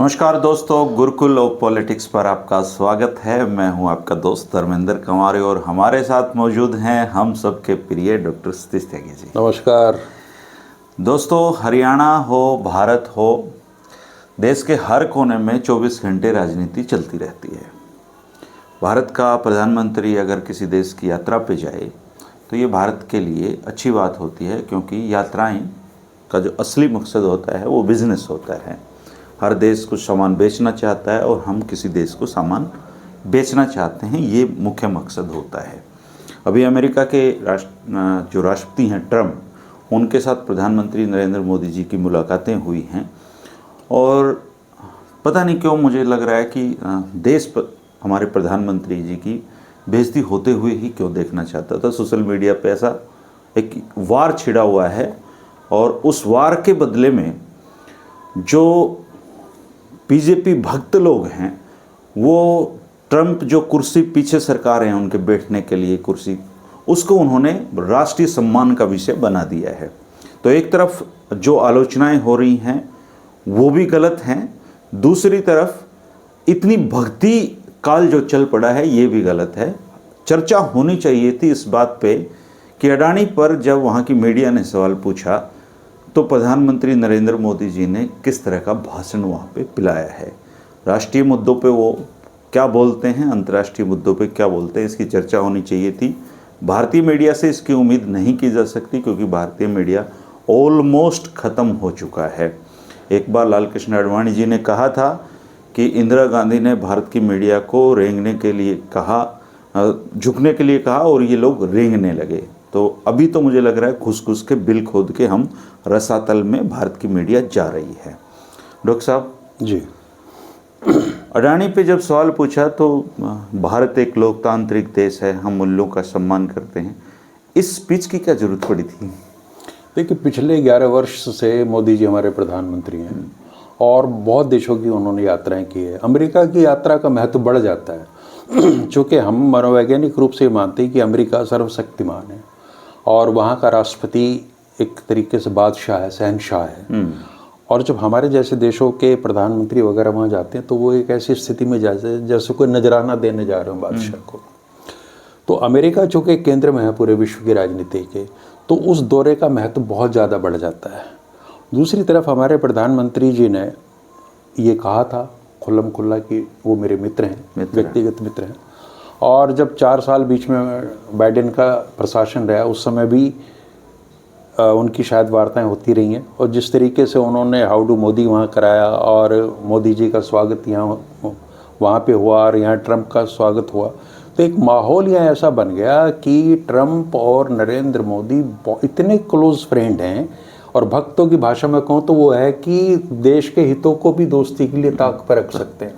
नमस्कार दोस्तों, Gurukul of politics पर आपका स्वागत है। मैं हूं आपका दोस्त धर्मेंद्र कंवारी और हमारे साथ मौजूद हैं हम सबके प्रिय डॉक्टर सतीश त्यागी जी। नमस्कार दोस्तों, हरियाणा हो, भारत हो, देश के हर कोने में 24 घंटे राजनीति चलती रहती है। भारत का प्रधानमंत्री अगर किसी देश की यात्रा पे जाए तो ये भारत के लिए अच्छी बात होती है, क्योंकि यात्राएं का जो असली मकसद होता है वो बिजनेस होता है। हर देश कुछ सामान बेचना चाहता है और हम किसी देश को सामान बेचना चाहते हैं, ये मुख्य मकसद होता है। अभी अमेरिका के जो राष्ट्रपति हैं ट्रम्प, उनके साथ प्रधानमंत्री नरेंद्र मोदी जी की मुलाकातें हुई हैं और पता नहीं क्यों मुझे लग रहा है कि देश पर हमारे प्रधानमंत्री जी की बेइज्जती होते हुए ही क्यों देखना चाहता था। सोशल मीडिया पे ऐसा एक वार छिड़ा हुआ है और उस वार के बदले में जो बीजेपी भक्त लोग हैं वो ट्रम्प जो कुर्सी पीछे सरका रहे हैं उनके बैठने के लिए कुर्सी, उसको उन्होंने राष्ट्रीय सम्मान का विषय बना दिया है। तो एक तरफ जो आलोचनाएं हो रही हैं वो भी गलत हैं, दूसरी तरफ इतनी भक्ति काल जो चल पड़ा है ये भी गलत है। चर्चा होनी चाहिए थी इस बात पे कि अडानी पर जब वहाँ की मीडिया ने सवाल पूछा तो प्रधानमंत्री नरेंद्र मोदी जी ने किस तरह का भाषण वहाँ पे पिलाया है। राष्ट्रीय मुद्दों पे वो क्या बोलते हैं, अंतर्राष्ट्रीय मुद्दों पे क्या बोलते हैं, इसकी चर्चा होनी चाहिए थी। भारतीय मीडिया से इसकी उम्मीद नहीं की जा सकती, क्योंकि भारतीय मीडिया ऑलमोस्ट ख़त्म हो चुका है। एक बार लाल कृष्ण आडवाणी जी ने कहा था कि इंदिरा गांधी ने भारत की मीडिया को रेंगने के लिए कहा, झुकने के लिए कहा और ये लोग रेंगने लगे। तो अभी तो मुझे लग रहा है घुस घुस के बिल खोद के हम रसातल में भारत की मीडिया जा रही है। डॉक्टर साहब जी, अडानी पे जब सवाल पूछा तो भारत एक लोकतांत्रिक देश है, हम मूल्यों का सम्मान करते हैं, इस स्पीच की क्या जरूरत पड़ी थी? देखिए, पिछले 11 वर्ष से मोदी जी हमारे प्रधानमंत्री हैं और बहुत देशों की उन्होंने यात्राएं की है। अमेरिका की यात्रा का महत्व बढ़ जाता है चूँकि हम मनोवैज्ञानिक रूप से मानते हैं कि अमेरिका सर्वशक्तिमान है और वहाँ का राष्ट्रपति एक तरीके से बादशाह है, शहनशाह है। और जब हमारे जैसे देशों के प्रधानमंत्री वगैरह वहाँ जाते हैं तो वो एक ऐसी स्थिति में जाते हैं जैसे कोई नजराना देने जा रहे हो बादशाह को। तो अमेरिका चूँकि केंद्र में है पूरे विश्व की राजनीति के, तो उस दौरे का महत्व बहुत ज़्यादा बढ़ जाता है। दूसरी तरफ हमारे प्रधानमंत्री जी ने ये कहा था खुल्लम खुल्ला कि वो मेरे मित्र हैं, व्यक्तिगत मित्र हैं। और जब 4 साल बीच में बाइडेन का प्रशासन रहा उस समय भी उनकी शायद वार्ताएं होती रही हैं और जिस तरीके से उन्होंने हाउ डू मोदी वहाँ कराया और मोदी जी का स्वागत यहाँ वहाँ पे हुआ और यहाँ ट्रम्प का स्वागत हुआ, तो एक माहौल यहाँ ऐसा बन गया कि ट्रम्प और नरेंद्र मोदी इतने क्लोज फ्रेंड हैं और भक्तों की भाषा में कहूँ तो वो है कि देश के हितों को भी दोस्ती के लिए ताक पर रख सकते हैं।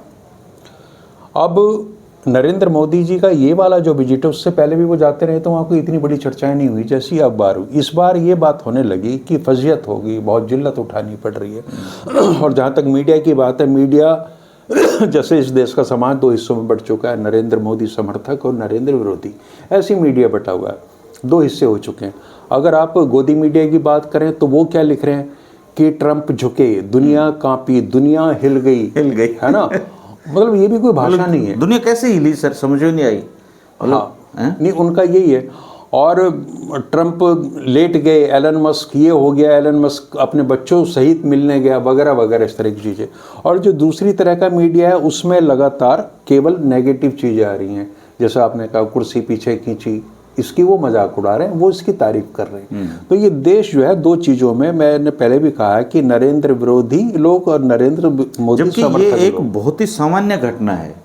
अब नरेंद्र मोदी जी का ये वाला जो विजिट है उससे पहले भी वो जाते रहे तो वहाँ कोई इतनी बड़ी चर्चाएं नहीं हुई जैसी अब बार हुई। इस बार ये बात होने लगी कि फजीयत होगी, बहुत जिल्लत उठानी पड़ रही है। और जहाँ तक मीडिया की बात है, मीडिया जैसे इस देश का समाज 2 हिस्सों में बढ़ चुका है, नरेंद्र मोदी समर्थक और नरेंद्र विरोधी, ऐसी मीडिया बटा हुआ है। 2 हिस्से हो चुके हैं। अगर आप गोदी मीडिया की बात करें तो वो क्या लिख रहे हैं कि ट्रम्प झुके, दुनिया कांपी, दुनिया हिल गई है ना। मतलब ये भी कोई भाषा नहीं है। दुनिया कैसे हिली सर, समझ में नहीं आई। हाँ, नहीं उनका यही है। और ट्रम्प लेट गए, एलन मस्क ये हो गया, एलन मस्क अपने बच्चों सहित मिलने गया वगैरह वगैरह, इस तरह की चीज़ें। और जो दूसरी तरह का मीडिया है उसमें लगातार केवल नेगेटिव चीज़ें आ रही हैं, जैसे आपने कहा कुर्सी पीछे खींची, इसकी वो मजाक उड़ा रहे हैं, वो इसकी तारीफ कर रहे हैं। तो ये देश जो है 2 चीज़ों में, मैंने पहले भी कहा है कि नरेंद्र विरोधी लोग और नरेंद्र मोदी समर्थक लोग। ये एक बहुत ही सामान्य घटना है,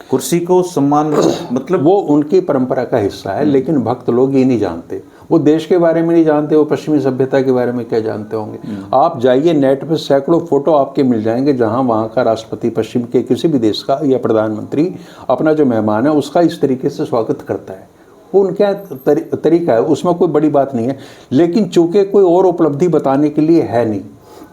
कुर्सी को सम्मान, मतलब वो उनकी परंपरा का हिस्सा है। लेकिन भक्त लोग ये नहीं जानते, वो देश के बारे में नहीं जानते, वो पश्चिमी सभ्यता के बारे में क्या जानते होंगे। आप जाइए नेट पे सैकड़ों फोटो आपके मिल जाएंगे जहां वहां का राष्ट्रपति पश्चिम के किसी भी देश का या प्रधानमंत्री अपना जो मेहमान है उसका इस तरीके से स्वागत करता है। वो उनका तरीका है, उसमें कोई बड़ी बात नहीं है। लेकिन चूंकि कोई और उपलब्धि बताने के लिए है नहीं,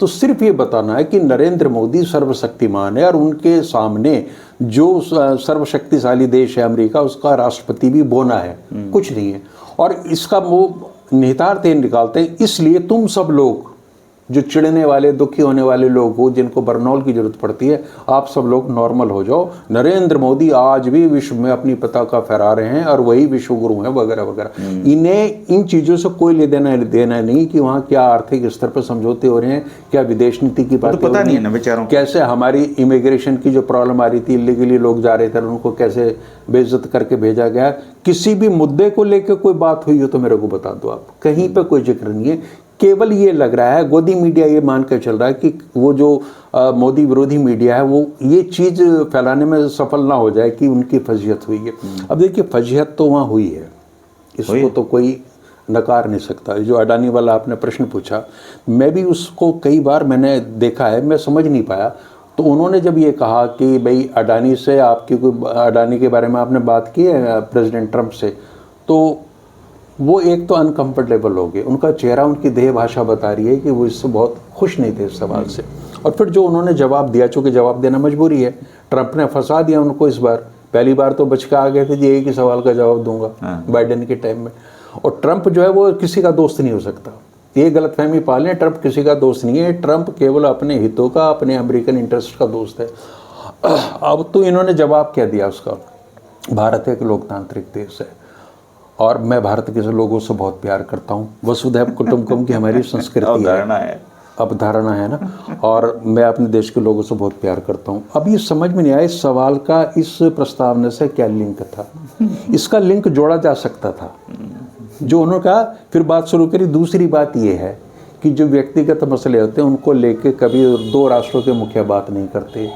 तो सिर्फ ये बताना है कि नरेंद्र मोदी सर्वशक्तिमान है और उनके सामने जो सर्वशक्तिशाली देश है अमेरिका, उसका राष्ट्रपति भी बोना है, कुछ नहीं है। और इसका वो निहितार्थ निकालते हैं, इसलिए तुम सब लोग जो चिढ़ने वाले, दुखी होने वाले लोग हो, जिनको बरनौल की जरूरत पड़ती है, आप सब लोग नॉर्मल हो जाओ। नरेंद्र मोदी आज भी विश्व में अपनी पताका फहरा रहे हैं और वही विश्व गुरु हैं वगैरह वगैरह। इन्हें इन चीज़ों से कोई लेना देना नहीं कि वहाँ क्या आर्थिक स्तर पर समझौते हो रहे हैं, क्या विदेश नीति की बात पता नहीं है ना बेचारों, कैसे हमारी इमिग्रेशन की जो प्रॉब्लम आ रही थी, इलीगली लोग जा रहे थे, उनको कैसे बेइज्जत करके भेजा गया। किसी भी मुद्दे को लेकर कोई बात हुई हो तो मेरे को बता दो आप, कहीं पे कोई जिक्र नहीं है। केवल ये लग रहा है, गोदी मीडिया ये मान कर चल रहा है कि वो जो मोदी विरोधी मीडिया है वो ये चीज़ फैलाने में सफल ना हो जाए कि उनकी फजीहत हुई है। अब देखिए, फजीहत तो वहाँ हुई है, इसको तो कोई नकार नहीं सकता। जो अडानी वाला आपने प्रश्न पूछा, मैं भी उसको कई बार मैंने देखा है, मैं समझ नहीं पाया। तो उन्होंने जब ये कहा कि भाई अडानी से आपकी कोई, अडानी के बारे में आपने बात की है प्रेसिडेंट ट्रंप से, तो वो एक तो अनकंफर्टेबल हो गए, उनका चेहरा, उनकी देह भाषा बता रही है कि वो इससे बहुत खुश नहीं थे इस सवाल से। और फिर जो उन्होंने जवाब दिया, चूँकि जवाब देना मजबूरी है, ट्रंप ने फंसा दिया उनको इस बार। पहली बार तो बच के आ गए थे जी, एक ही सवाल का जवाब दूंगा बाइडेन के टाइम में। और ट्रंप जो है वो किसी का दोस्त नहीं हो सकता, ये गलतफहमी पालें, ट्रंप किसी का दोस्त नहीं है। ट्रंप केवल अपने हितों का, अपने अमेरिकन इंटरेस्ट का दोस्त है। अब तो इन्होंने जवाब क्या दिया उसका, भारत एक लोकतांत्रिक देश है और मैं भारत के लोगों से बहुत प्यार करता हूँ, वसुधैव कुटुंबकम की हमारी संस्कृति है, अवधारणा है ना, और मैं अपने देश के लोगों से बहुत प्यार करता हूँ। अब ये समझ में नहीं आया इस सवाल का इस प्रस्तावना से क्या लिंक था। इसका लिंक जोड़ा जा सकता था जो उन्होंने कहा, फिर बात शुरू करी। दूसरी बात ये है कि जो व्यक्तिगत मसले होते हैं उनको लेके कभी दो राष्ट्रों के मुखिया बात नहीं करते,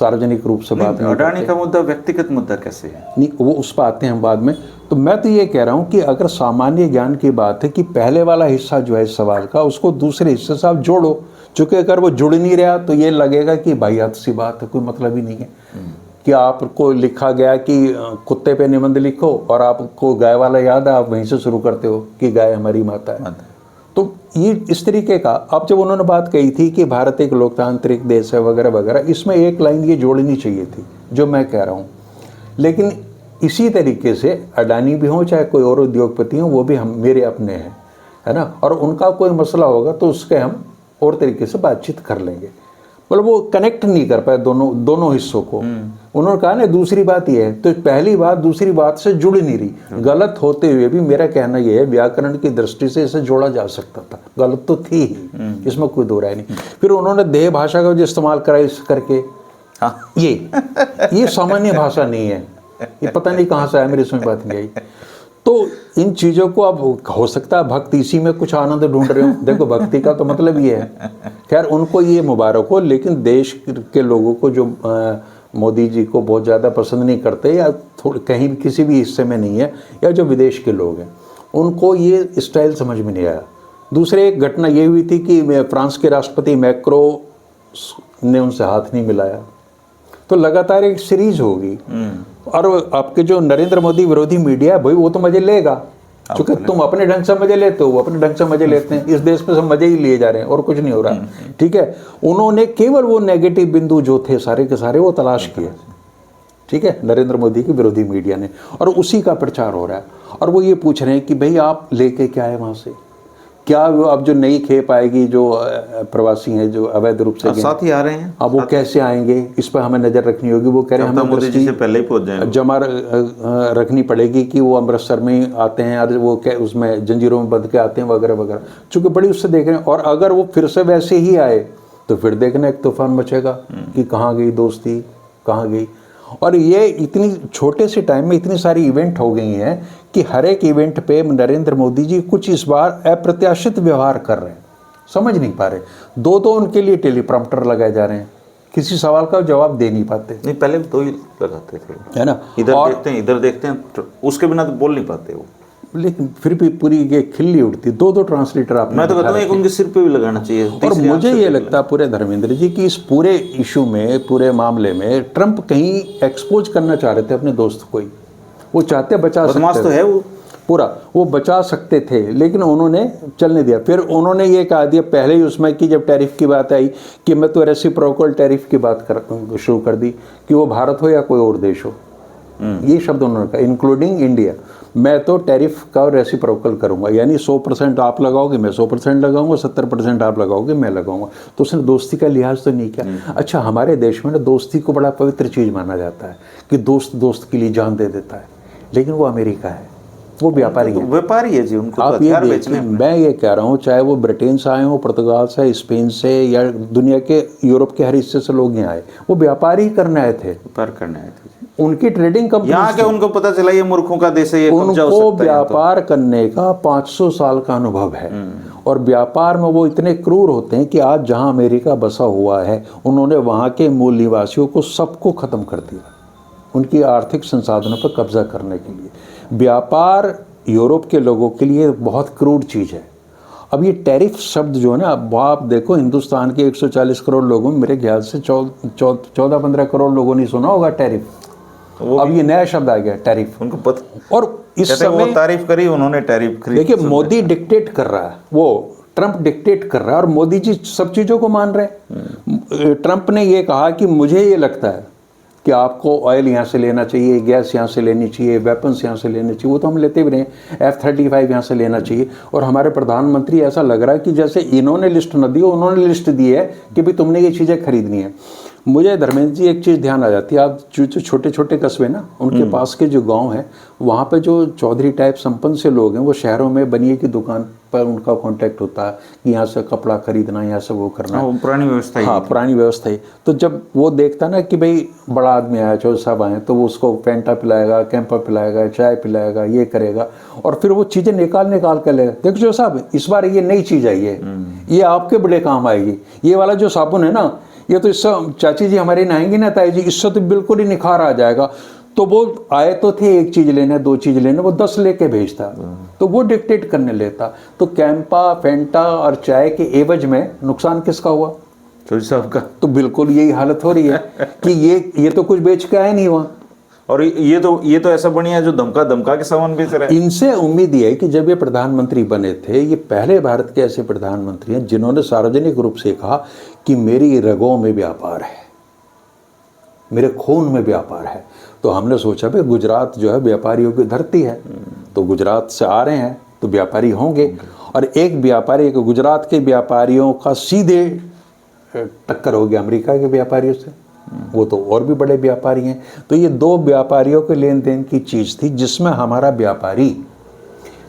सार्वजनिक रूप से बात नहीं। अडानी का मुद्दा व्यक्तिगत मुद्दा कैसे है? नहीं, वो उस पर आते हैं हम बाद में। तो मैं तो ये कह रहा हूँ कि अगर सामान्य ज्ञान की बात है कि पहले वाला हिस्सा जो है इस सवाल का, उसको दूसरे हिस्से से आप जोड़ो। चूँकि अगर वो जुड़ नहीं रहा तो ये लगेगा कि वाहियात सी बात है, कोई मतलब ही नहीं है। कि आपको लिखा गया कि कुत्ते पे निबंध लिखो और आपको गाय वाला याद है, आप वहीं से शुरू करते हो कि गाय हमारी माता है। तो ये इस तरीके का, अब जब उन्होंने बात कही थी कि भारत एक लोकतांत्रिक देश है वगैरह वगैरह, इसमें एक लाइन ये जोड़नी चाहिए थी जो मैं कह रहा हूँ। लेकिन इसी तरीके से अडानी भी हों चाहे कोई और उद्योगपति हों, वो भी हम मेरे अपने हैं, है ना, और उनका कोई मसला होगा तो उसके हम और तरीके से बातचीत कर लेंगे। मतलब वो कनेक्ट नहीं कर पाए दोनों हिस्सों को। उन्होंने कहा ना, दूसरी बात ये है, तो पहली बात दूसरी बात से जुड़ नहीं रही। गलत होते हुए भी मेरा कहना ये है, व्याकरण की दृष्टि से इसे जोड़ा जा सकता था, गलत तो थी ही, इसमें कोई दो राय नहीं। फिर उन्होंने देह भाषा का जो इस्तेमाल करा इस करके, ये सामान्य भाषा नहीं है, ये पता नहीं कहाँ से आया, मेरी समझ बात नहीं आई। तो इन चीज़ों को अब हो सकता है भक्त इसी में कुछ आनंद ढूंढ रहे हो। देखो, भक्ति का तो मतलब ये है, खैर उनको ये मुबारक हो। लेकिन देश के लोगों को जो मोदी जी को बहुत ज़्यादा पसंद नहीं करते या थोड़ी कहीं भी किसी भी हिस्से में नहीं है, या जो विदेश के लोग हैं, उनको ये स्टाइल समझ में नहीं आया। दूसरे एक घटना ये हुई थी कि फ्रांस के राष्ट्रपति मैक्रो ने उनसे हाथ नहीं मिलाया, तो लगातार एक सीरीज होगी। और आपके जो नरेंद्र मोदी विरोधी मीडिया है भाई, वो तो मजे लेगा, क्योंकि तुम अपने ढंग से मजे लेते हो, वो अपने ढंग से मजे लेते हैं। इस देश में सब मजे ही लिए जा रहे हैं और कुछ नहीं हो रहा, ठीक है। उन्होंने केवल वो नेगेटिव बिंदु जो थे सारे के सारे वो तलाश किए, ठीक है, नरेंद्र मोदी की विरोधी मीडिया ने, और उसी का प्रचार हो रहा है। और वो ये पूछ रहे हैं कि भाई आप लेके क्या है वहाँ से, क्या वो अब जो नई खेप आएगी, जो प्रवासी हैं जो अवैध रूप से साथ ही आ रहे हैं, अब वो कैसे आएंगे, इस पर हमें नज़र रखनी होगी। वो कह रहे हैं हमें मोदी जी से पहले ही पहुंच जाएं, जमा रखनी पड़ेगी कि वो अमृतसर में आते हैं और वो क्या उसमें जंजीरों में बंध के आते हैं वगैरह वगैरह, चूँकि बड़ी उससे देख रहे हैं। और अगर वो फिर से वैसे ही आए तो फिर देखना एक तूफान मचेगा कि कहाँ गई दोस्ती, कहाँ गई। और ये इतनी छोटे से टाइम में इतनी सारी इवेंट हो गई हैं कि हर एक इवेंट पे नरेंद्र मोदी जी कुछ इस बार अप्रत्याशित व्यवहार कर रहे हैं, समझ नहीं पा रहे। दो उनके लिए टेलीप्रॉम्प्टर लगाए जा रहे हैं, किसी सवाल का जवाब दे नहीं पाते। नहीं, पहले तो ही लगाते थे, है ना, इधर देखते हैं इधर देखते हैं, उसके बिना तो बोल नहीं पाते वो। लेकिन फिर भी पूरी ये खिल्ली उठती। दो ट्रांसलेटर आप, मैं तो कहता हूँ एक उनके सिर पे भी लगाना चाहिए। और मुझे ये लगता है पूरे धर्मेंद्र जी कि इस पूरे इशू में, पूरे मामले में ट्रंप कहीं एक्सपोज करना चाह रहे थे अपने दोस्त को ही, वो चाहते बचा सकते तो है वो पूरा, वो बचा सकते थे, लेकिन उन्होंने चलने दिया। फिर उन्होंने ये कहा दिया पहले ही उसमें कि जब टैरिफ की बात आई कि मैं तो रेसिप्रोकल टैरिफ की बात शुरू कर दी कि वो भारत हो या कोई और देश हो, ये शब्द उन्होंने कहा, इंक्लूडिंग इंडिया। मैं तो टैरिफ का रेसिप्रोकल करूंगा, यानी 100% आप लगाओगे मैं 100% लगाऊंगा, 70% आप लगाओगे मैं लगाऊंगा। तो उसने दोस्ती का लिहाज तो नहीं किया। अच्छा, हमारे देश में ना दोस्ती को बड़ा पवित्र चीज़ माना जाता है कि दोस्त दोस्त के लिए जान दे देता है, लेकिन वो अमेरिका है, वो व्यापारी है, व्यापारी है जी, उनको आप तो ये हथियार देखिए, बेचने हैं। मैं ये कह रहा हूँ, चाहे वो ब्रिटेन से आए हो, पुर्तगाल से, स्पेन से, या दुनिया के यूरोप के हर हिस्से से लोग यहाँ आए, वो व्यापार ही करने आए थे, व्यापार करने आए थे जी। उनकी ट्रेडिंग कंपनी, यहाँ के उनको पता चला ये मूर्खों का देश है, ये कब्जा हो उनको सकता है यहाँ तो। व्यापार करने का 500 साल का अनुभव है। और व्यापार में वो इतने क्रूर होते हैं कि आज जहाँ अमेरिका बसा हुआ है, उन्होंने वहाँ के मूल निवासियों को सबको ख़त्म कर दिया, उनकी आर्थिक संसाधनों पर कब्जा करने के लिए। व्यापार यूरोप के लोगों के लिए बहुत क्रूर चीज़ है। अब ये टैरिफ शब्द जो है ना, अब आप देखो, हिंदुस्तान के 140 करोड़ लोगों में मेरे ख्याल से 14-15 करोड़ लोगों ने सुना होगा टैरिफ। अब ये नया शब्द आ गया टैरिफ, उनको पता। और इस समय वो तारीफ करी उन्होंने, टैरिफ खरीद। देखिए, मोदी डिक्टेट कर रहा है, वो ट्रंप डिक्टेट कर रहा है, और मोदी जी सब चीज़ों को मान रहे हैं। ट्रंप ने ये कहा कि मुझे ये लगता है कि आपको ऑयल यहाँ से लेना चाहिए, गैस यहाँ से लेनी चाहिए, वेपन्स यहाँ से लेने चाहिए, वो तो हम लेते भी नहीं, F-35 यहाँ से लेना चाहिए। और हमारे प्रधानमंत्री, ऐसा लग रहा है कि जैसे इन्होंने लिस्ट न दी, उन्होंने लिस्ट दी है कि भाई तुमने ये चीज़ें खरीदनी है। मुझे धर्मेंद्र जी एक चीज़ ध्यान आ जाती है, आप जो छोटे छोटे कस्बे ना, उनके पास के जो गांव हैं, वहाँ पे जो चौधरी टाइप संपन्न से लोग हैं, वो शहरों में बनिए की दुकान पर उनका कांटेक्ट होता है कि यहाँ से कपड़ा खरीदना, यहाँ से वो करना। वो पुरानी व्यवस्था ही। हाँ, पुरानी व्यवस्था ही। तो जब वो देखता ना कि भाई बड़ा आदमी आया, चौधरी साहब आए, तो वो उसको पेंटा पिलाएगा, कैंपा पिलाएगा, चाय पिलाएगा, ये करेगा, और फिर वो चीज़ें निकाल कर लेगा। देखो चौधरी साहब, इस बार ये नई चीज़ आई है, ये आपके बड़े काम आएगी, ये वाला जो साबुन है ना, ये तो इससे चाची जी हमारे नहाएंगी ना ताई जी, इससे तो बिल्कुल ही निखार आ जाएगा। तो वो आए तो थे एक चीज़ लेने, 2 चीज़ लेने, वो 10 लेके भेजता, तो वो डिक्टेट करने लेता। तो कैंपा, फेंटा और चाय के एवज में नुकसान किसका हुआ? चौधरी साहब का। तो बिल्कुल यही हालत हो रही है कि ये तो कुछ बेच के आए नहीं हुआ, और ये तो ऐसा बढ़िया जो धमका के सामान बेच रहा है। इनसे उम्मीद ये है कि जब ये प्रधानमंत्री बने थे, ये पहले भारत के ऐसे प्रधानमंत्री हैं जिन्होंने सार्वजनिक रूप से कहा कि मेरी रगों में व्यापार है, मेरे खून में व्यापार है। तो हमने सोचा भाई गुजरात जो है व्यापारियों की धरती है, तो गुजरात से आ रहे हैं तो व्यापारी होंगे। और एक व्यापारी, गुजरात के व्यापारियों का सीधे टक्कर हो गया अमेरिका के व्यापारियों से, वो तो और भी बड़े व्यापारी हैं। तो ये 2 व्यापारियों के लेन देन की चीज़ थी, जिसमें हमारा व्यापारी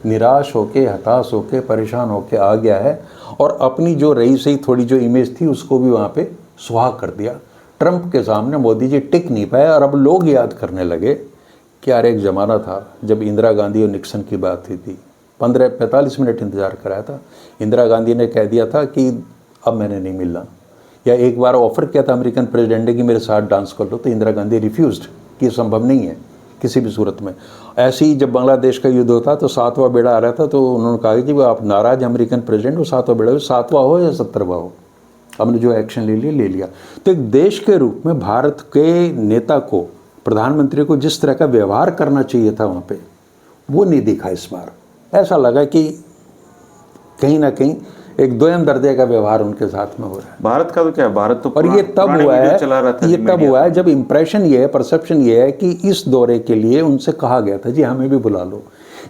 निराश होके, हताश होके, परेशान होके आ गया है, और अपनी जो रही सही थोड़ी जो इमेज थी उसको भी वहाँ पे सुहा कर दिया। ट्रंप के सामने मोदी जी टिक नहीं पाए, और अब लोग याद करने लगे कि यार एक ज़माना था जब इंदिरा गांधी और निक्सन की बात हुई थी, 15-45 मिनट इंतज़ार कराया था, इंदिरा गांधी ने कह दिया था कि अब मैंने नहीं मिलना। या एक बार ऑफर किया था अमेरिकन प्रेसिडेंट ने कि मेरे साथ डांस कर लो, तो इंदिरा गांधी रिफ्यूज्ड कि ये संभव नहीं है किसी भी सूरत में। ऐसे ही जब बांग्लादेश का युद्ध होता तो 7वां बेड़ा आ रहा था, तो उन्होंने कहा कि वो आप नाराज अमेरिकन प्रेसिडेंट, वो 7वां बेड़ा, 7वां हो या 70वां हो, हमने जो एक्शन ले लिया। तो एक देश के रूप में भारत के नेता को, प्रधानमंत्री को जिस तरह का व्यवहार करना चाहिए था वहाँ पे, वो नहीं दिखा इस बार। ऐसा लगा कि कहीं ना कहीं एक दोयम दर्जे का व्यवहार उनके साथ में हो रहा है। भारत का तो क्या, भारत तो और ये तब हुआ है, ये तब हुआ है जब इम्प्रेशन ये है, परसेप्शन ये है कि इस दौरे के लिए उनसे कहा गया था जी हमें भी बुला लो।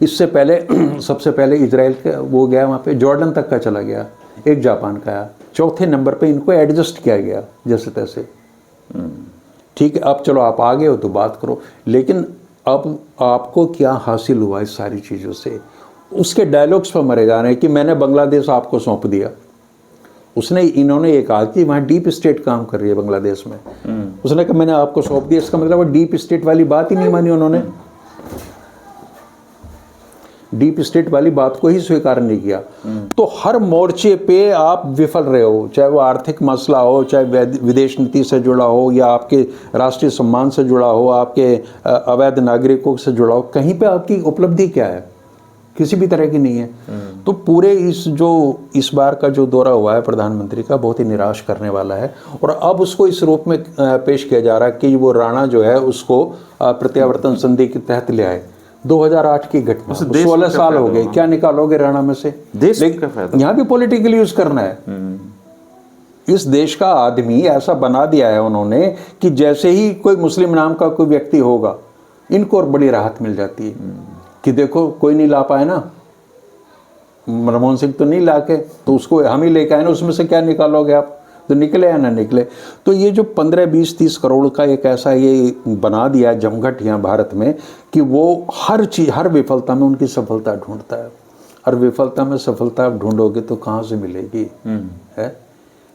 इससे पहले सबसे पहले इजराइल का वो गया वहाँ पे, जॉर्डन तक का चला गया, एक जापान का आया, 4थे नंबर पे इनको एडजस्ट किया गया जैसे तैसे। ठीक है, अब चलो आप आ गए हो तो बात करो, लेकिन अब आपको क्या हासिल हुआ इस सारी चीज़ों से? उसके डायलॉग्स पर मरे जा रहे हैं कि मैंने बांग्लादेश आपको सौंप दिया। इन्होंने ये कहा कि वहाँ डीप स्टेट काम कर रही है बांग्लादेश में, उसने कहा मैंने आपको सौंप दिया, इसका मतलब वो डीप स्टेट वाली बात ही नहीं मानी उन्होंने, डीप स्टेट वाली बात को ही स्वीकार नहीं किया। तो हर मोर्चे पे आप विफल रहे हो, चाहे वो आर्थिक मसला हो, चाहे विदेश नीति से जुड़ा हो, या आपके राष्ट्रीय सम्मान से जुड़ा हो, आपके अवैध नागरिकों से जुड़ा हो, कहीं पे आपकी उपलब्धि क्या है? किसी भी तरह की नहीं है। तो पूरे इस बार का जो दौरा हुआ है प्रधानमंत्री का, बहुत ही निराश करने वाला है। और अब उसको इस रूप में पेश किया जा रहा है कि वो राणा जो है उसको प्रत्यावर्तन संधि के तहत ले आए। 2008 की घटना, 16 साल हो गए, क्या निकालोगे राणा में से? यहाँ भी पॉलिटिकल यूज करना है। इस देश का आदमी ऐसा बना दिया है उन्होंने कि जैसे ही कोई मुस्लिम नाम का कोई व्यक्ति होगा, इनको और बड़ी राहत मिल जाती है। कि देखो कोई नहीं ला पाए ना, मनमोहन सिंह तो नहीं ला के, तो उसको हम ही लेके आए ना, उसमें से क्या निकालोगे आप, तो निकले या ना निकले। तो ये जो 15, 20, 30 करोड़ का एक ऐसा ये बना दिया जमघट यहाँ भारत में कि वो हर चीज़, हर विफलता में उनकी सफलता ढूंढता है। हर विफलता में सफलता आप ढूंढोगे तो कहाँ से मिलेगी, है।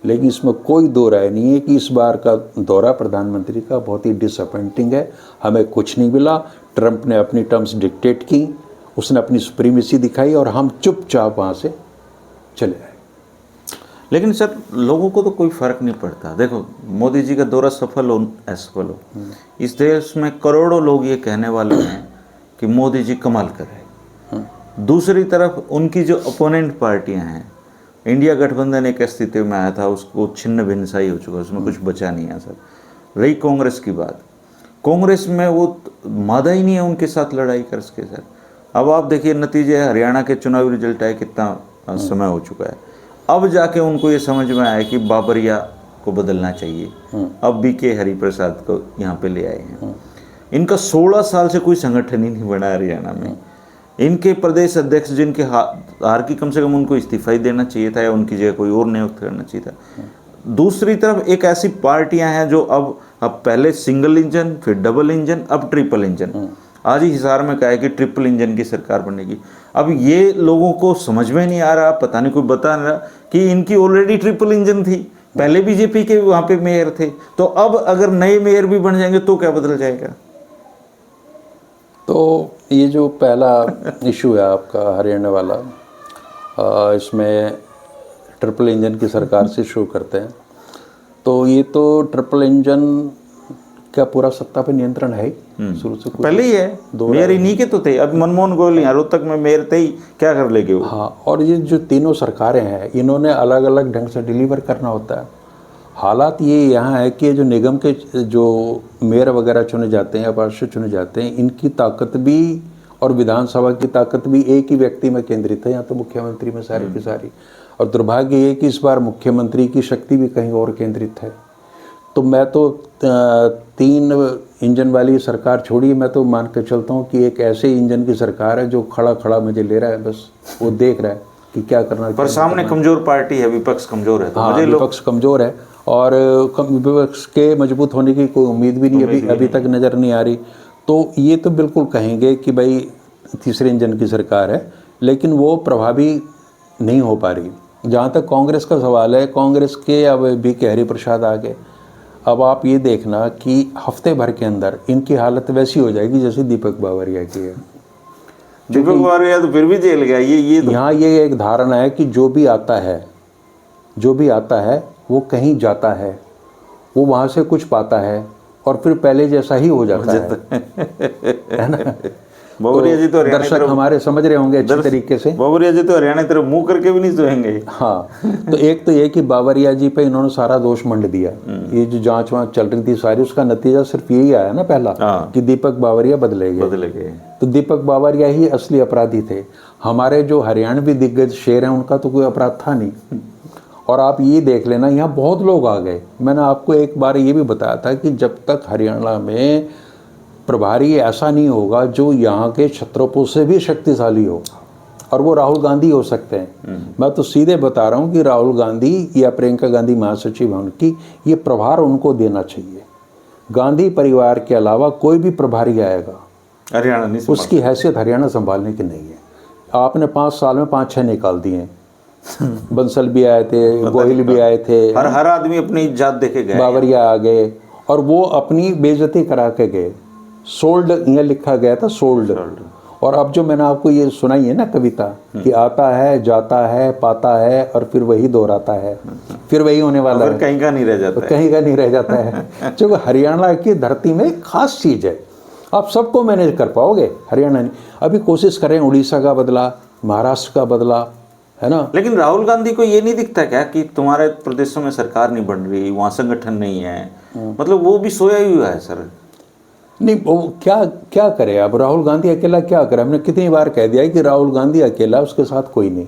लेकिन इसमें कोई दो राय नहीं है कि इस बार का दौरा प्रधानमंत्री का बहुत ही डिसअपॉइंटिंग है। हमें कुछ नहीं मिला, ट्रंप ने अपनी टर्म्स डिक्टेट की, उसने अपनी सुप्रीमेसी दिखाई और हम चुपचाप वहाँ से चले आए। लेकिन सर लोगों को तो कोई फर्क नहीं पड़ता। देखो मोदी जी का दौरा सफल हो असफल हो, इस देश में करोड़ों लोग ये कहने वाले हैं कि मोदी जी कमाल कर रहे हैं। दूसरी तरफ उनकी जो अपोनेंट पार्टियां हैं, इंडिया गठबंधन एक स्थिति में आया था, उसको छिन्न भिन्नसाई हो चुका, उसमें कुछ बचा नहीं है सर। रही कांग्रेस की बात, कांग्रेस में वो मादा ही नहीं है उनके साथ लड़ाई कर सके सर। अब आप देखिए नतीजे, हरियाणा के चुनावी रिजल्ट आए, कितना समय हो चुका है, अब जाके उनको ये समझ में आया कि बाबरिया को बदलना चाहिए। अब बीके हरिप्रसाद को यहाँ पे ले आए हैं। इनका 16 साल से कोई संगठन ही नहीं बना हरियाणा में। इनके प्रदेश अध्यक्ष जिनके हार की, कम से कम उनको इस्तीफा ही देना चाहिए था या उनकी जगह कोई और नियुक्त करना चाहिए था। दूसरी तरफ एक ऐसी पार्टियां हैं जो अब पहले सिंगल इंजन, फिर डबल इंजन, अब ट्रिपल इंजन। आज ही हिसार में कहा है कि ट्रिपल इंजन की सरकार बनेगी। अब ये लोगों को समझ में नहीं आ रहा, पता नहीं कोई बता नहीं रहा कि इनकी ऑलरेडी ट्रिपल इंजन थी, पहले बीजेपी के वहाँ पे मेयर थे, तो अब अगर नए मेयर भी बन जाएंगे तो क्या बदल जाएगा? तो ये जो पहला इशू है आपका हरियाणा वाला, इसमें ट्रिपल इंजन की सरकार से शुरू करते हैं। तो ये तो ट्रिपल इंजन क्या पूरा सत्ता पे नियंत्रण है शुरू से? पहले ही है, मेयर इन्हीं के तो थे। अब मनमोहन गोयल यहाँ रोहतक में मेयर थे ही, क्या कर लेंगे वो? हाँ, और ये जो तीनों सरकारें हैं, इन्होंने अलग अलग ढंग से डिलीवर करना होता है। हालात ये यहाँ है कि जो निगम के जो मेयर वगैरह चुने जाते हैं या पार्षद चुने जाते हैं, इनकी ताकत भी और विधानसभा की ताकत भी एक ही व्यक्ति में केंद्रित है, यहाँ तो मुख्यमंत्री में सारी की सारी। और दुर्भाग्य ये कि इस बार मुख्यमंत्री की शक्ति भी कहीं और केंद्रित है। तो मैं तो 3 इंजन वाली सरकार छोड़ी, मैं तो मान कर चलता हूँ कि एक ऐसे इंजन की सरकार है जो खड़ा खड़ा मुझे ले रहा है, बस वो देख रहा है कि क्या करना है। पर सामने कमजोर पार्टी है, विपक्ष कमजोर है। तो हाँ, विपक्ष कमजोर है और विपक्ष के मजबूत होने की कोई उम्मीद भी नहीं अभी तक नज़र नहीं आ रही। तो ये तो बिल्कुल कहेंगे कि भाई तीसरे इंजन की सरकार है, लेकिन वो प्रभावी नहीं हो पा रही। जहाँ तक कांग्रेस का सवाल है, कांग्रेस के अब बीके हरिप्रसाद आ गए। अब आप ये देखना कि हफ्ते भर के अंदर इनकी हालत वैसी हो जाएगी जैसे दीपक बावरिया की है। दीपक बावरिया तो फिर भी जेल गया। ये तो यहाँ ये एक धारणा है कि जो भी आता है वो कहीं जाता है, वो वहाँ से कुछ पाता है और फिर पहले जैसा ही हो जाता है ना। बावरिया जी तो दर्शक हमारे समझ रहे होंगे अच्छी तरीके से। बावरिया जी तो हरियाणा तरफ मुंह करके भी नहीं सोएंगे। हाँ, तो एक तो ये कि बावरिया जी पे इन्होंने सारा दोष मंड दिया। ये जो जांच वाँच चल रही थी सारी, उसका नतीजा सिर्फ यही आया ना पहला, कि दीपक बावरिया बदले गए। तो दीपक बावरिया ही असली अपराधी थे। हमारे जो हरियाणवी दिग्गज शेर हैं उनका तो कोई अपराध था नहीं। और आप ये देख लेना, यहाँ बहुत लोग आ गए। मैंने आपको एक बार ये भी बताया था कि जब तक हरियाणा में प्रभारी ऐसा नहीं होगा जो यहाँ के छत्रों से भी शक्तिशाली हो, और वो राहुल गांधी हो सकते हैं। मैं तो सीधे बता रहा हूँ कि राहुल गांधी या प्रियंका गांधी महासचिव उनकी, ये प्रभार उनको देना चाहिए। गांधी परिवार के अलावा कोई भी प्रभारी आएगा हरियाणा नहीं, उसकी हैसियत हरियाणा संभालने की नहीं है। आपने 5 साल में 5-6 निकाल दिए हैं। बंसल भी आए थे, गोहिल भी आए थे, हर आदमी अपनी जात देखे गए, बावरिया आ गए और वो अपनी बेइज्जती करा के गए। सोल्ड यहाँ लिखा गया था, सोल्ड। और अब जो मैंने आपको ये सुनाई है ना कविता, कि आता है, जाता है, पाता है और फिर वही दोहराता है, फिर वही होने वाला है, कहीं का नहीं रह जाता है। कहीं का नहीं रह जाता है। जो हरियाणा की धरती में एक खास चीज़ है, आप सबको मैनेज कर पाओगे, हरियाणा नहीं। अभी कोशिश करें, उड़ीसा का बदला, महाराष्ट्र का बदला, है ना। लेकिन राहुल गांधी को ये नहीं दिखता क्या कि तुम्हारे प्रदेशों में सरकार नहीं बन रही, वहाँ संगठन नहीं है, मतलब वो भी सोया ही हुआ है सर। नहीं, वो क्या करे अब? राहुल गांधी अकेला क्या करे? हमने कितनी बार कह दिया है कि राहुल गांधी अकेला, उसके साथ कोई नहीं।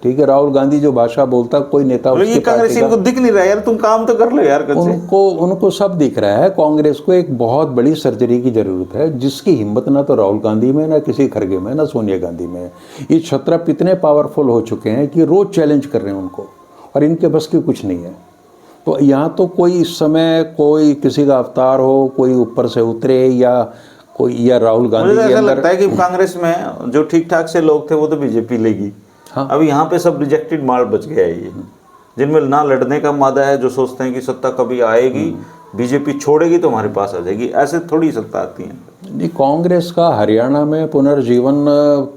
ठीक है, राहुल गांधी जो भाषा बोलता कोई नेता ये उसकी कांग्रेस पार्टी का, इनको दिख नहीं रहा यार, तुम काम तो कर लो यार कुछ। उनको सब दिख रहा है। कांग्रेस को एक बहुत बड़ी सर्जरी की जरूरत है, जिसकी हिम्मत ना तो राहुल गांधी में, ना किसी खड़गे में, ना सोनिया गांधी में है। ये क्षत्रप इतने पावरफुल हो चुके हैं कि रोज चैलेंज कर रहे हैं उनको, और इनके बस की कुछ नहीं है। तो यहाँ तो कोई इस समय कोई किसी का अवतार हो, कोई ऊपर से उतरे, या कोई, या राहुल गांधी मुझे के ऐसा अंदर। लगता है कि कांग्रेस में जो ठीक ठाक से लोग थे वो तो बीजेपी लेगी। हाँ। अब यहाँ पे सब रिजेक्टेड माल बच गया है ये, जिनमें ना लड़ने का मादा है, जो सोचते हैं कि सत्ता कभी आएगी, बीजेपी छोड़ेगी तो हमारे पास आ जाएगी। ऐसे थोड़ी सत्ता आती है। नहीं, कांग्रेस का हरियाणा में पुनर्जीवन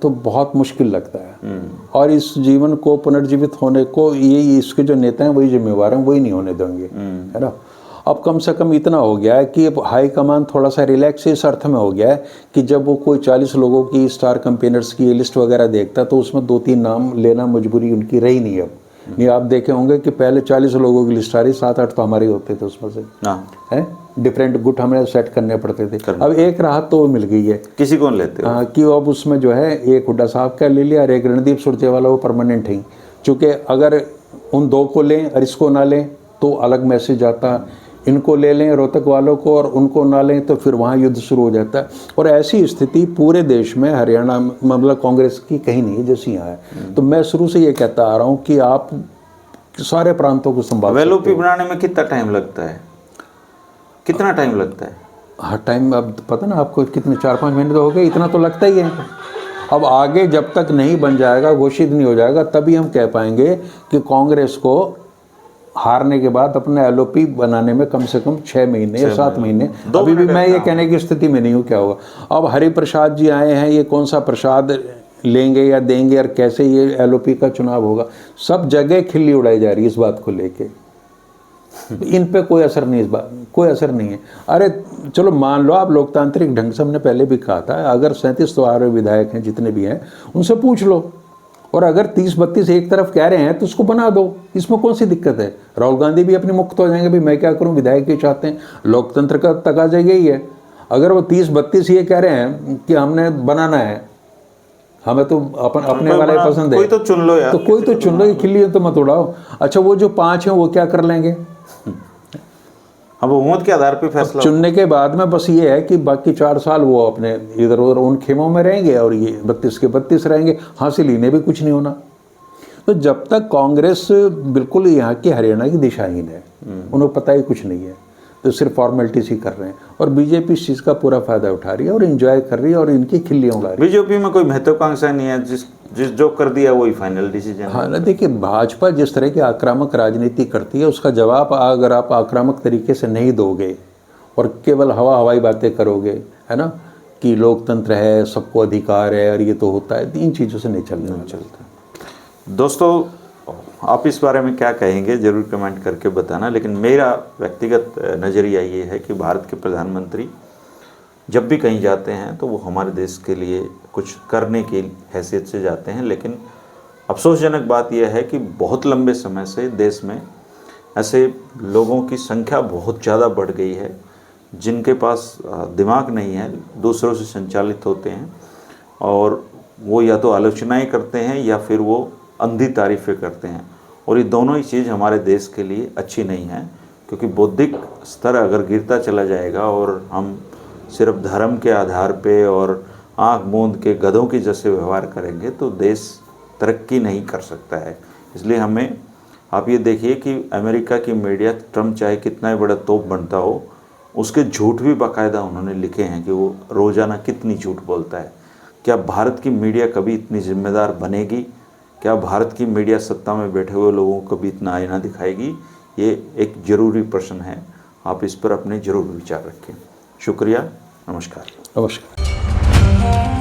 तो बहुत मुश्किल लगता है, और इस जीवन को पुनर्जीवित होने को ये इसके जो नेता हैं वही जिम्मेवार हैं, वही नहीं होने देंगे, है ना। अब कम से कम इतना हो गया है कि अब हाईकमान थोड़ा सा रिलैक्स इस अर्थ में हो गया है कि जब वो कोई 40 लोगों की स्टार कैंपेनर्स की लिस्ट वगैरह देखता है तो उसमें 2-3 नाम लेना मजबूरी उनकी रही नहीं। अब नहीं, आप देखे होंगे कि पहले 40 लोगों की लिस्ट आ रही, 7-8 तो हमारे होते थे उसमें से, है डिफरेंट गुट हमें सेट करने पड़ते थे। अब एक राहत तो मिल गई है, किसी को लेते हो? हाँ, कि अब उसमें जो है एक हुड्डा साहब का ले लिया और एक रणदीप सुरजेवाला, वो परमानेंट ही। चूँकि अगर उन 2 को लें और इसको ना लें तो अलग मैसेज आता, इनको ले लें रोहतक वालों को और उनको ना लें तो फिर वहाँ युद्ध शुरू हो जाता है। और ऐसी स्थिति पूरे देश में, हरियाणा मतलब कांग्रेस की कहीं नहीं है जैसी यहाँ है। तो मैं शुरू से ये कहता आ रहा हूँ कि आप सारे प्रांतों को संभाल सकते हो। बनाने में कितना टाइम लगता है? कितना टाइम लगता है? हर टाइम, अब पता ना आपको कितने 4-5 महीने तो हो गए, इतना तो लगता ही है। अब आगे जब तक नहीं बन जाएगा, घोषित नहीं हो जाएगा, तभी हम कह पाएंगे कि कांग्रेस को हारने के बाद अपना एलओपी बनाने में कम से कम 6 महीने या 7 महीने। अभी भी मैं ये कहने की स्थिति में नहीं हूँ क्या होगा। अब हरिप्रसाद जी आए हैं, ये कौन सा प्रसाद लेंगे या देंगे और कैसे ये एलओपी का चुनाव होगा, सब जगह खिल्ली उड़ाई जा रही है इस बात को लेके। इन पे कोई असर नहीं, इस बात कोई असर नहीं है। अरे चलो मान लो आप लोकतांत्रिक ढंग से, हमने पहले भी कहा था, अगर 37 तो आर विधायक हैं जितने भी हैं उनसे पूछ लो, और अगर 30-32 एक तरफ कह रहे हैं तो उसको बना दो, इसमें कौन सी दिक्कत है। राहुल गांधी भी अपनी मुक्त हो जाएंगे, भाई मैं क्या करूं, विधायक ये चाहते हैं, लोकतंत्र का तकाजा यही है। अगर वो 30-32 ये कह रहे हैं कि हमने बनाना है, हमें तो अपने वाले पसंद है, कोई तो चुन लो यार, तो कोई तो चुन लो, ये खिल्ली तो मत उड़ाओ। अच्छा, वो जो 5 हैं वो क्या कर लेंगे? अब बहुमत के आधार पे फैसला चुनने के बाद में बस ये है कि बाकी 4 साल वो अपने इधर उधर उन खेमों में रहेंगे और ये 32 के 32 रहेंगे, हासिल इन्हें भी कुछ नहीं होना। तो जब तक कांग्रेस बिल्कुल यहाँ की हरियाणा की दिशाहीन है, उन्हें पता ही कुछ नहीं है, तो सिर्फ फॉर्मेलिटीज ही कर रहे हैं, और बीजेपी इस चीज़ का पूरा फायदा उठा रही है और एंजॉय कर रही है और इनकी खिल्लियाँ उड़ा रही है। बीजेपी में कोई महत्वाकांक्षा नहीं है, जिस जो कर दिया वही फाइनल डिसीजन। हाँ ना, देखिए भाजपा जिस तरह की आक्रामक राजनीति करती है, उसका जवाब अगर आप आक्रामक तरीके से नहीं दोगे और केवल हवाई बातें करोगे, है ना, कि लोकतंत्र है, सबको अधिकार है और ये तो होता है, इन चीज़ों से नहीं चलता। दोस्तों, आप इस बारे में क्या कहेंगे जरूर कमेंट करके बताना। लेकिन मेरा व्यक्तिगत नज़रिया ये है कि भारत के प्रधानमंत्री जब भी कहीं जाते हैं तो वो हमारे देश के लिए कुछ करने की हैसियत से जाते हैं। लेकिन अफसोसजनक बात यह है कि बहुत लंबे समय से देश में ऐसे लोगों की संख्या बहुत ज़्यादा बढ़ गई है जिनके पास दिमाग नहीं है, दूसरों से संचालित होते हैं, और वो या तो आलोचनाएं करते हैं या फिर वो अंधी तारीफ़ें करते हैं। और ये दोनों ही चीज़ हमारे देश के लिए अच्छी नहीं है, क्योंकि बौद्धिक स्तर अगर गिरता चला जाएगा और हम सिर्फ धर्म के आधार पे और आँख मूंद के गधों की जैसे व्यवहार करेंगे तो देश तरक्की नहीं कर सकता है। इसलिए हमें, आप ये देखिए कि अमेरिका की मीडिया, ट्रम्प चाहे कितना ही बड़ा तोप बनता हो, उसके झूठ भी बाकायदा उन्होंने लिखे हैं कि वो रोज़ाना कितनी झूठ बोलता है। क्या भारत की मीडिया कभी इतनी जिम्मेदार बनेगी? क्या भारत की मीडिया सत्ता में बैठे हुए लोगों को कभी इतना आईना दिखाएगी? ये एक ज़रूरी प्रश्न है, आप इस पर अपने ज़रूर विचार रखें। शुक्रिया, नमस्कार। नमस्कार।